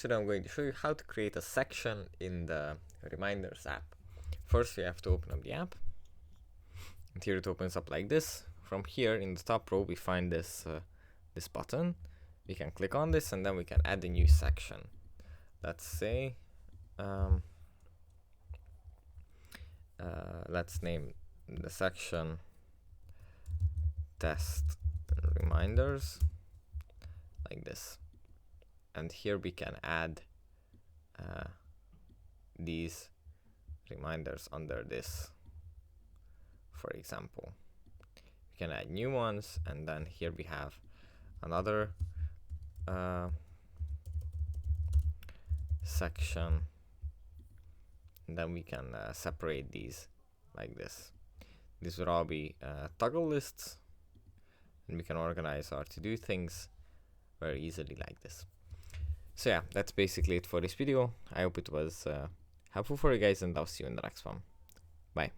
Today I'm going to show you how to create a section in the Reminders app. First we have to open up the app, and here it opens up like this. From here in the top row we find this button. We can click on this and then we can add a new section. Let's say let's name the section test reminders like this, and here we can add these reminders under this. For example, we can add new ones, and then here we have another section, and then we can separate these like this. These would all be toggle lists, and we can organize our to-do things very easily like this. So yeah, that's basically it for this video. I hope it was helpful for you guys, and I'll see you in the next one. Bye.